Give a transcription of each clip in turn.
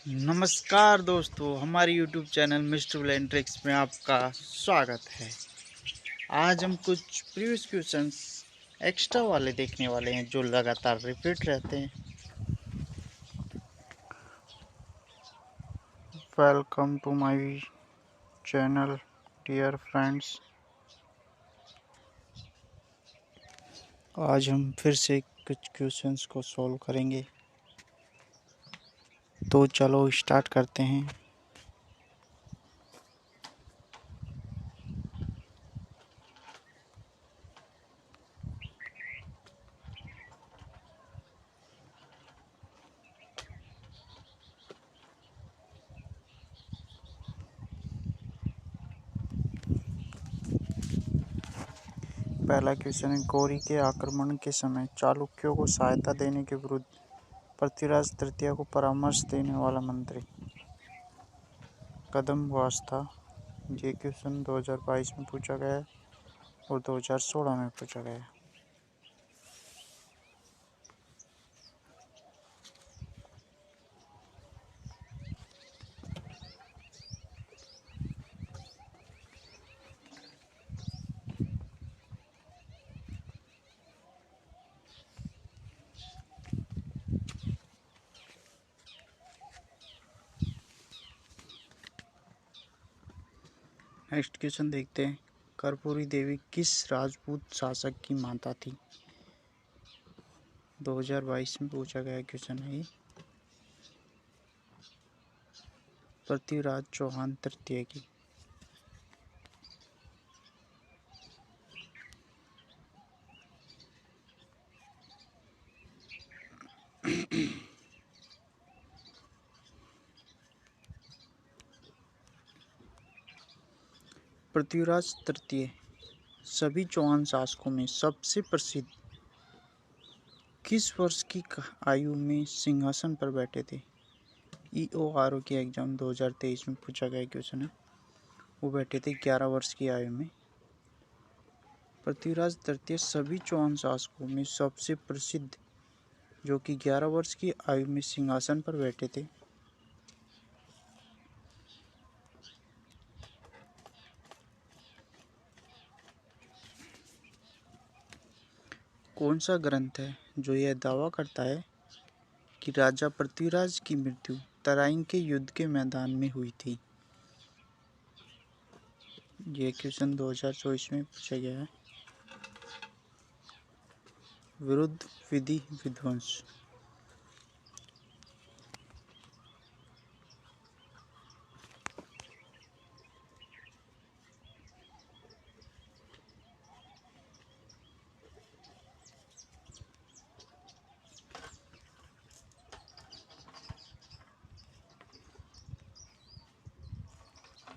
नमस्कार दोस्तों, हमारे YouTube channel mister blend tricks में आपका स्वागत है। आज हम कुछ प्रीवियस क्वेश्चंस एक्स्ट्रा वाले देखने वाले हैं जो लगातार रिपीट रहते हैं। Welcome to my channel dear friends. आज हम फिर से कुछ क्वेश्चंस को सॉल्व करेंगे, तो चलो स्टार्ट करते हैं। पहला क्वेश्चन है, गौरी के आक्रमण के समय चालुक्यों को सहायता देने के विरुद्ध पृथ्वीराज तृतीय को परामर्श देने वाला मंत्री कदम्बास था। ये क्वेश्चन 2022 में पूछा गया है और 2016 में पूछा गया है। नेक्स्ट क्वेश्चन देखते हैं, कर्पूरी देवी किस राजपूत शासक की माता थी? 2022 में पूछा गया क्वेश्चन है। पृथ्वीराज चौहान तृतीय की। पृथ्वीराज तृतीय सभी चौहान शासकों में सबसे प्रसिद्ध किस वर्ष की आयु में सिंहासन पर बैठे थे? EORO के एग्जाम 2023 में पूछा गया क्वेश्चन है। वो बैठे थे 11 वर्ष की आयु में। पृथ्वीराज तृतीय सभी चौहान शासकों में सबसे प्रसिद्ध, जो कि 11 वर्ष की आयु में सिंहासन पर बैठे थे। कौन सा ग्रंथ है जो यह दावा करता है कि राजा पृथ्वीराज की मृत्यु तराइन के युद्ध के मैदान में हुई थी? यह क्वेश्चन 2024 में पूछा गया है। विरुद्ध विधि विध्वंस।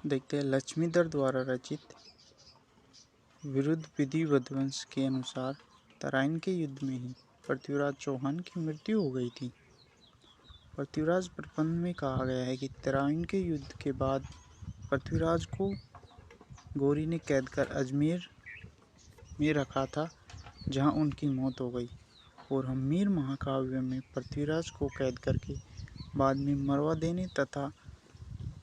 देखते हैं, लक्ष्मीधर द्वारा रचित विरुद्ध विधि विध्वंस के अनुसार तराइन के युद्ध में ही पृथ्वीराज चौहान की मृत्यु हो गई थी। पृथ्वीराज प्रबंध में कहा गया है कि तराइन के युद्ध के बाद पृथ्वीराज को गौरी ने कैद कर अजमेर में रखा था, जहां उनकी मौत हो गई। और हम मीर महाकाव्य में पृथ्वीराज को कैद करके बाद में मरवा देने तथा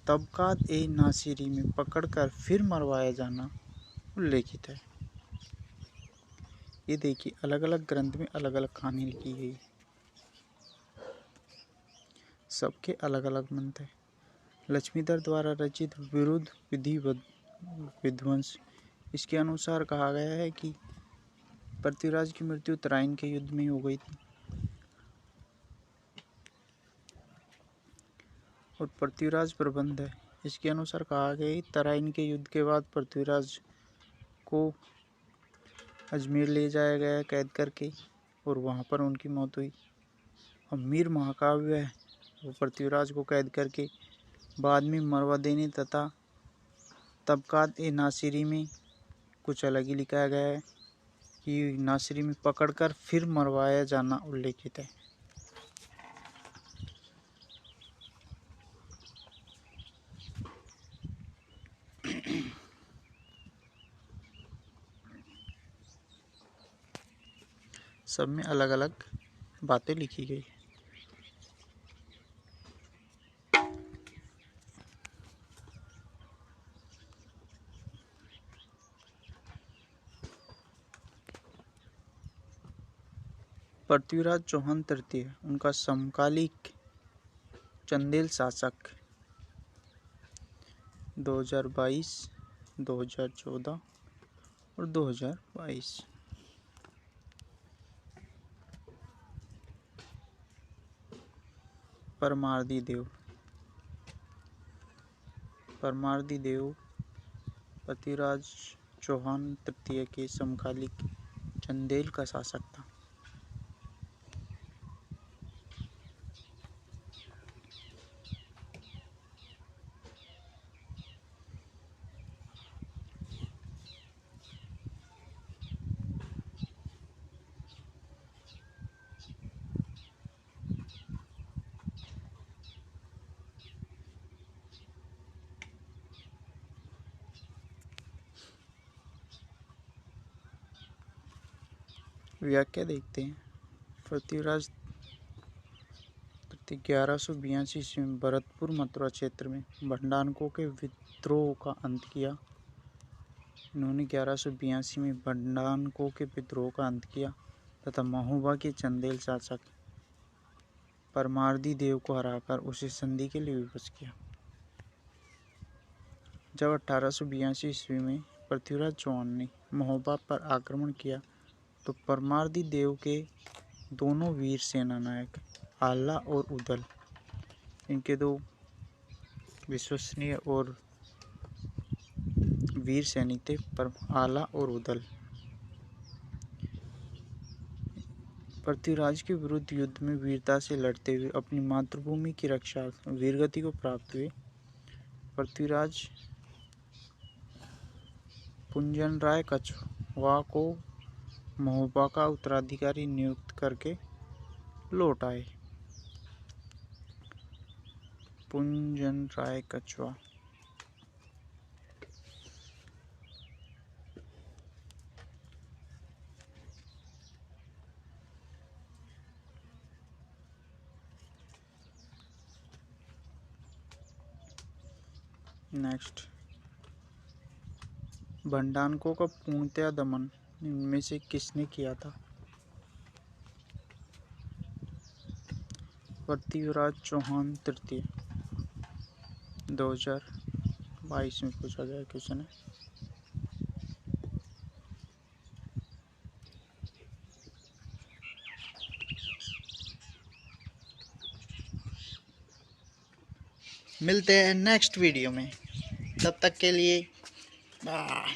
तबकात-ए-नासिरी में पकड़कर फिर मरवाया जाना उल्लेखित है। ये देखिए, अलग अलग ग्रंथ में अलग अलग कहानी लिखी गई है, सबके अलग अलग मंत्र है। लक्ष्मीधर द्वारा रचित विरुद्ध विधि विध्वंस, इसके अनुसार कहा गया है कि पृथ्वीराज की मृत्यु तराइन के युद्ध में हो गई थी। और पृथ्वीराज प्रबंध है, इसके अनुसार कहा गया है तराइन के युद्ध के बाद पृथ्वीराज को अजमेर ले जाया गया कैद करके और वहाँ पर उनकी मौत हुई। अब मीर महाकाव्य है, वो पृथ्वीराज को कैद करके बाद में मरवा देने तथा तबकात-ए-नासिरी में कुछ अलग ही लिखा गया है कि नासिरी में पकड़कर फिर मरवाया जाना उल्लेखित है। सब में अलग अलग बातें लिखी गई है। पृथ्वीराज चौहान तृतीय उनका समकालिक चंदेल शासक 2022, 2014 और 2022। परमार्दी देव पृथ्वीराज चौहान तृतीय के समकालिक चंदेल का शासक था। व्याख्या देखते हैं। पृथ्वीराज 1182 ईस्वी में भरतपुर मथुरा क्षेत्र में भंडारकों के विद्रोह का अंत किया। इन्होंने 1182 में भंडारकों के विद्रोह का अंत किया तथा महोबा के चंदेल शासक परमार्दी देव को हराकर उसे संधि के लिए विवश किया। जब 1882 ईस्वी में पृथ्वीराज चौहान ने महोबा पर आक्रमण किया तो परमार्दी देव के दोनों वीर सेना नायक आला और उदल, इनके दो विश्वसनीय और वीर सैनिक थे, आला और उदल, पृथ्वीराज के विरुद्ध युद्ध में वीरता से लड़ते हुए अपनी मातृभूमि की रक्षा वीरगति को प्राप्त हुए। पृथ्वीराज पुंजनराय कछवा को महोबा का उत्तराधिकारी नियुक्त करके लौट आए। पुंजनराय कछवा नेक्स्ट, भंडारकों का पूर्णतया दमन इनमें से किसने किया था? पृथ्वीराज चौहान तृतीय। 2022 में पूछा गया क्वेश्चन है। मिलते हैं नेक्स्ट वीडियो में, तब तक के लिए बाय।